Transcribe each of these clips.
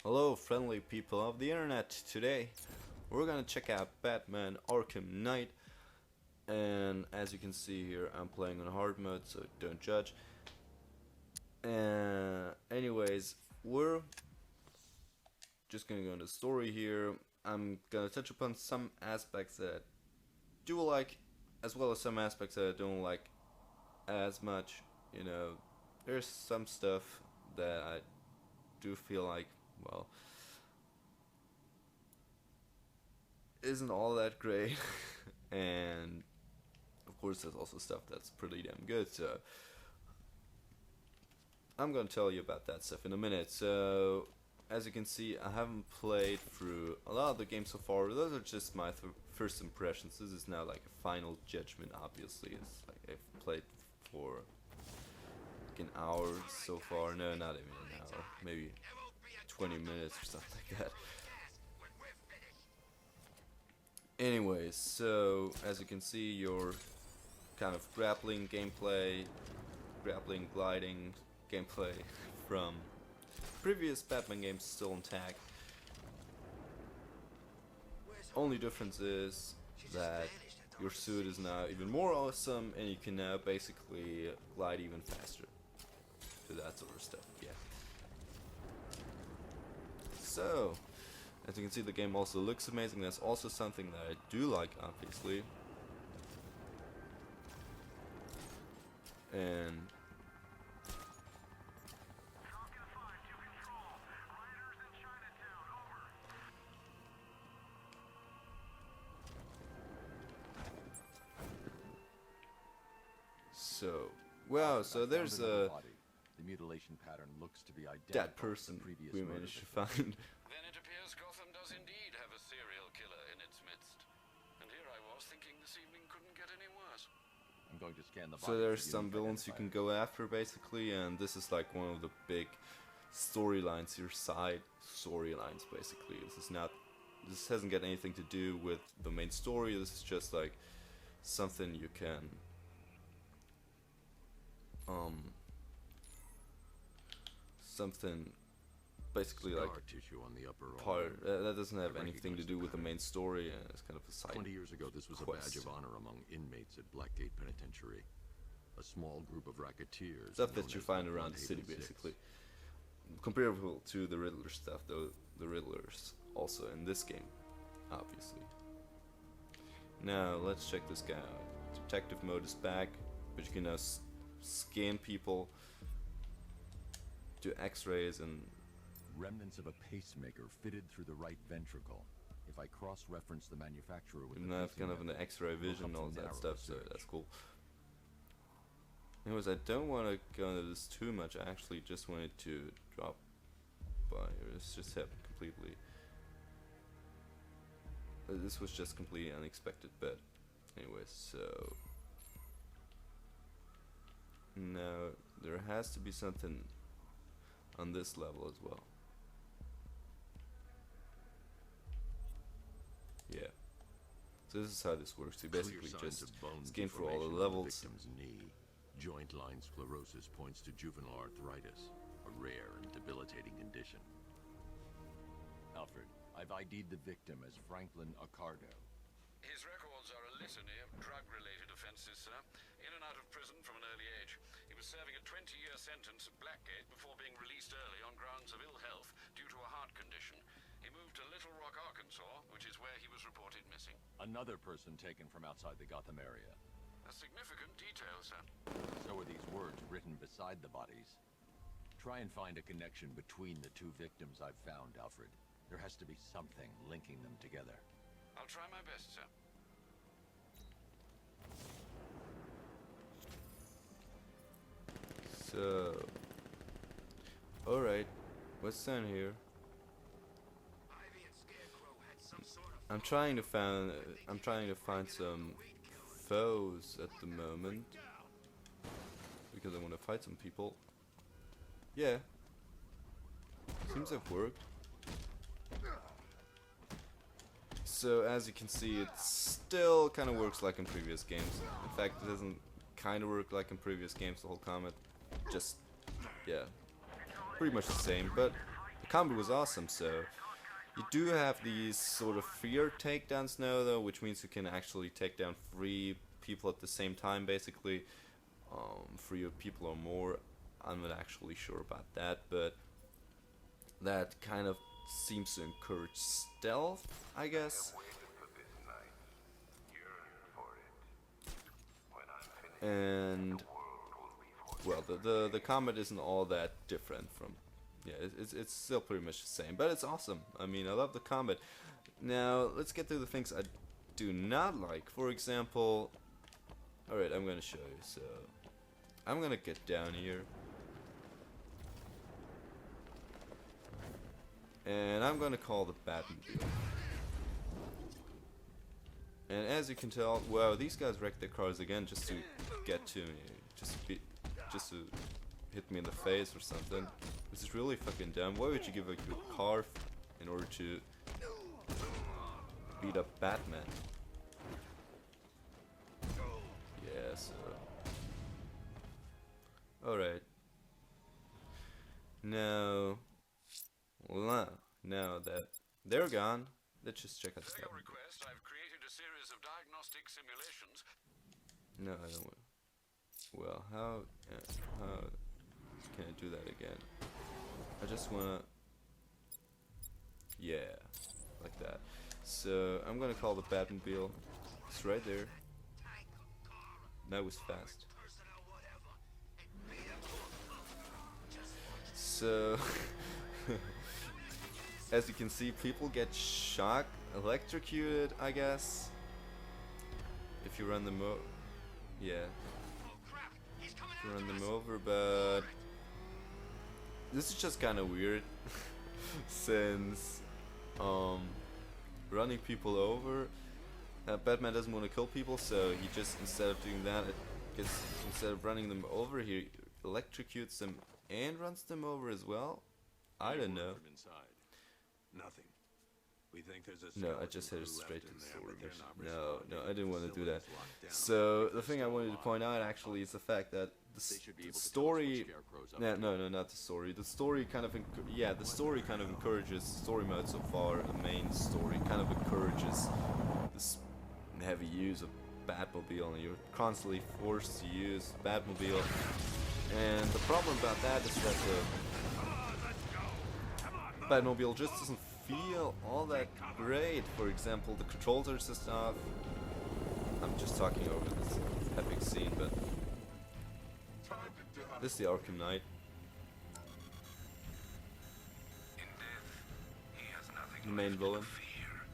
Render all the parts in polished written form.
Hello friendly people of the internet. Today we're gonna check out Batman Arkham Knight, and as you can see here I'm playing on hard mode, so don't judge. And anyways, we're just gonna go into the story here. I'm gonna touch upon some aspects that I do like, as well as some aspects that I don't like as much. There's some stuff that I do feel like, well, isn't all that great. And of course there's also stuff that's pretty damn good, so I'm gonna tell you about that stuff in a minute. So as you can see, I haven't played through a lot of the games so far. Those are just my first impressions. This is now like a final judgment. Obviously, it's like I've played for like an hour so far. No, not even an hour, maybe 20 minutes or something like that. Anyways, so as you can see, your kind of grappling gliding gameplay from previous Batman games still intact. Only difference is that your suit is now even more awesome, and you can now basically glide even faster. So that sort of stuff, yeah. So, as you can see, the game also looks amazing. That's also something that I do like, obviously. And so, wow, so there's a The mutilation pattern looks to be identical that to the person previous we murder managed to victim. find. Then it appears Gotham does indeed have a serial killer in its midst. And here I was thinking this evening couldn't get any worse. I'm going to scan the body So there's for some unique villains you can identifiers. go after, basically, and this is like one of the big storylines, your side storylines, basically. This hasn't got anything to do with the main story. This is just like something you can something basically Scar like tissue on the upper part arm. that doesn't have I anything to recognize do the with the main pattern. story, and it's kind of a side 20 years ago, this was a quest. badge of honor among inmates at Blackgate Penitentiary. A small group of racketeers. Stuff known that you as find around the city, Bloodhaven Six. basically. Comparable to the Riddler stuff, though the Riddler's also in this game, obviously. Now, let's check this guy out. Detective mode is back, but you can now scan people, do x-rays, and Remnants of a pacemaker fitted through the right ventricle. If I cross-reference the manufacturer with even the have pacing kind of an method, x-ray it'll vision and help all to that narrow stuff, the so search. that's cool. Anyways, I don't want to go into this too much. I actually just wanted to drop by. This just happened completely. This was just completely unexpected, but anyways, so now there has to be something on this level as well. Yeah. So this is how this works. You Clear basically signs just of bone scan for all the deformation on levels. victim's knee. Joint line sclerosis points to juvenile arthritis, a rare and debilitating condition. Alfred, I've ID'd the victim as Franklin Accardo. His records are a litany of drug-related offenses, sir. In and out of prison from an early age. He was serving a 20-year sentence at Blackgate before being released early on grounds of ill health due to a heart condition. He moved to Little Rock, Arkansas, which is where he was reported missing. Another person taken from outside the Gotham area. A significant detail, sir. So are these words written beside the bodies. Try and find a connection between the two victims I've found, Alfred. There has to be something linking them together. I'll try my best, sir. So, alright, what's down here? I'm trying to find some foes at the moment because I want to fight some people. Yeah, seems to have worked. So as you can see, it still kind of works like in previous games. In fact, it doesn't kind of work like in previous games. The whole combat, just yeah, pretty much the same. But the combo was awesome. So you do have these sort of freer takedowns now, though, which means you can actually take down 3 people at the same time, basically. 3 people or more. I'm not actually sure about that, but that kind of seems to encourage stealth, I guess. And well, the combat isn't all that different from, yeah, it's still pretty much the same, but it's awesome. I mean, I love the combat. Now let's get to the things I do not like. For example, all right, I'm gonna show you. So I'm gonna get down here, and I'm gonna call the Batmobile. And as you can tell, wow, these guys wrecked their cars again just to get to me, just to hit me in the face or something. This is really fucking dumb. Why would you give a car in order to beat up Batman? Yeah, so alright. Now that they're gone, let's just check out the At your Batmobile. request, I've created a series of diagnostic simulations. No, I don't want. Well, how can I do that again? I just wanna. Yeah, like that. So I'm gonna call the Batmobile. It's right there. That was fast. So as you can see, people get shocked, electrocuted, I guess. If you run them over, yeah. If you run them over, but this is just kind of weird, since running people over, Batman doesn't want to kill people, so he just, instead of doing that, instead of running them over, he electrocutes them and runs them over as well. I don't know. From inside. Nothing. We think there's a No, I just headed skeleton straight left to the in there, story but they're mission. not No, responding. I didn't want to do that. Facility's locked down. So the Keep thing I us wanted to alive. point out actually is the fact that They should be the able to tell us what story. Scarecrow's up No, to. no, not the story. The story kind of, the story kind of encourages story mode so far. The main story kind of encourages this heavy use of Batmobile, and you're constantly forced to use Batmobile. And the problem about that is that the Batmobile just doesn't feel all that great. For example, the controls are just off. I'm just talking over this epic scene, but this is the Arkham Knight. In death, he has nothing The main left villain. to fear.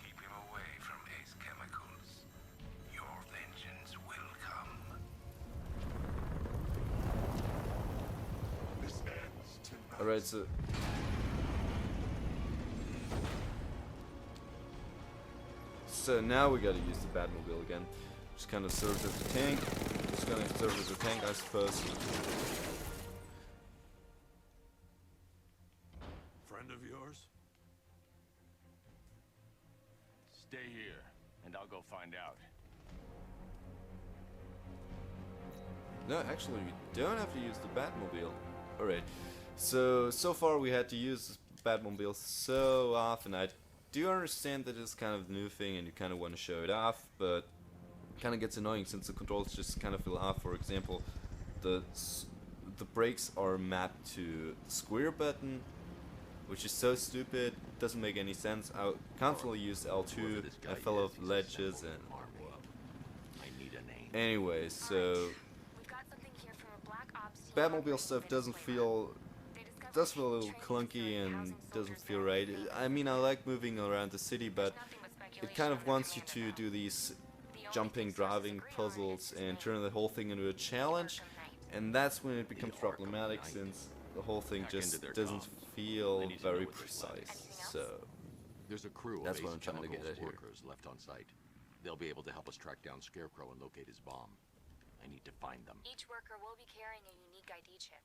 Keep him away from Ace Chemicals. Your vengeance will come. This ends tonight. Alright, so now we gotta use the Batmobile again. Just kind of serves as a tank. Just gonna serve as a tank, I suppose. Friend of yours? Stay here, and I'll go find out. No, actually, we don't have to use the Batmobile. Alright, so far we had to use the Batmobile so often. I do understand that it's kind of the new thing and you kind of want to show it off, but it kind of gets annoying since the controls just kind of feel off. For example, the brakes are mapped to the square button, which is so stupid, doesn't make any sense. I constantly used L2, I fell off ledges, and I need a name. anyway, so We've got something here from a black ops team Batmobile operating stuff in doesn't Venezuela. feel, They discovered does feel a little training clunky facility and housing doesn't soldiers feel there. right. I mean, I like moving around the city, but Nothing but it speculation kind on of the wants you to commander, do though. these The only jumping, thing sources driving agree on puzzles is his and name. turn the whole thing into a challenge, Arkham Knight. and that's when it becomes Arkham problematic, Knight. since the whole thing Hack just into their doesn't comms. feel They need to know very what they're planning. precise. Anything else? So There's a crew That's of what Ace I'm trying to get Chemicals at here. workers left on site. They'll be able to help us track down Scarecrow and locate his bomb. I need to find them. Each worker will be carrying a unique ID chip.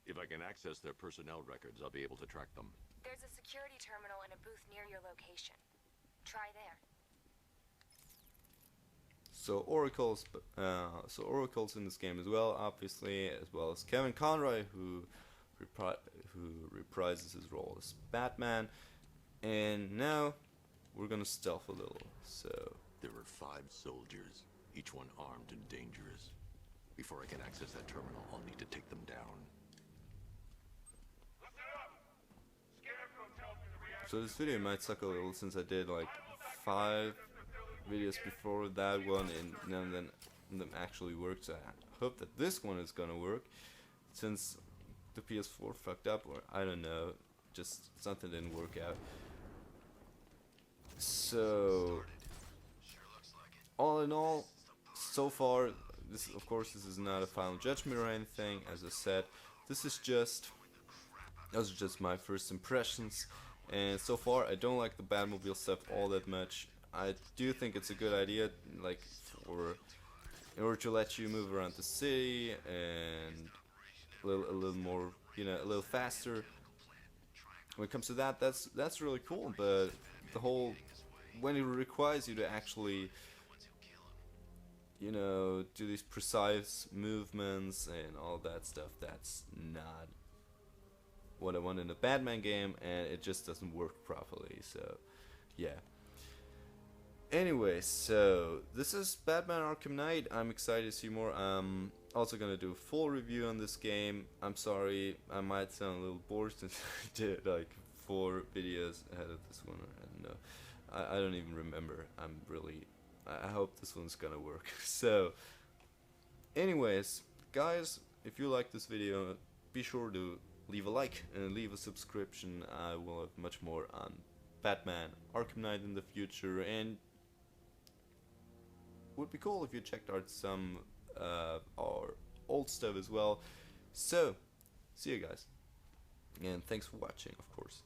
If I can access their personnel records, I'll be able to track them. There's a security terminal in a booth near your location. Try there. So Oracle's in this game as well, obviously, as well as Kevin Conroy, who who reprises his role as Batman. And now we're gonna stealth a little. So There are 5 soldiers, each one armed and dangerous. Before I can access that terminal, I'll need to take them down. So this video might suck a little since I did like 5 videos before that one, and none of them actually worked. So I hope that this one is gonna work, since the PS4 fucked up, or I don't know, just something didn't work out. So all in all, so far, this of course this is not a final judgment or anything. As I said, those are just my first impressions. And so far, I don't like the Batmobile stuff all that much. I do think it's a good idea, like in order to let you move around the city and a little more, you know, a little faster. When it comes to that, that's really cool. But the whole, when it requires you to actually, you know, do these precise movements and all that stuff, that's not what I want in a Batman game, and it just doesn't work properly. So yeah, anyway, so this is Batman Arkham Knight. I'm excited to see more. I'm also gonna do a full review on this game. I'm sorry, I might sound a little bored since I did like 4 videos ahead of this one. I don't know, I don't even remember. I hope this one's gonna work. So anyways, guys, if you like this video, be sure to leave a like and leave a subscription. I will have much more on Batman Arkham Knight in the future, and would be cool if you checked out some our old stuff as well. So see you guys, and thanks for watching, of course.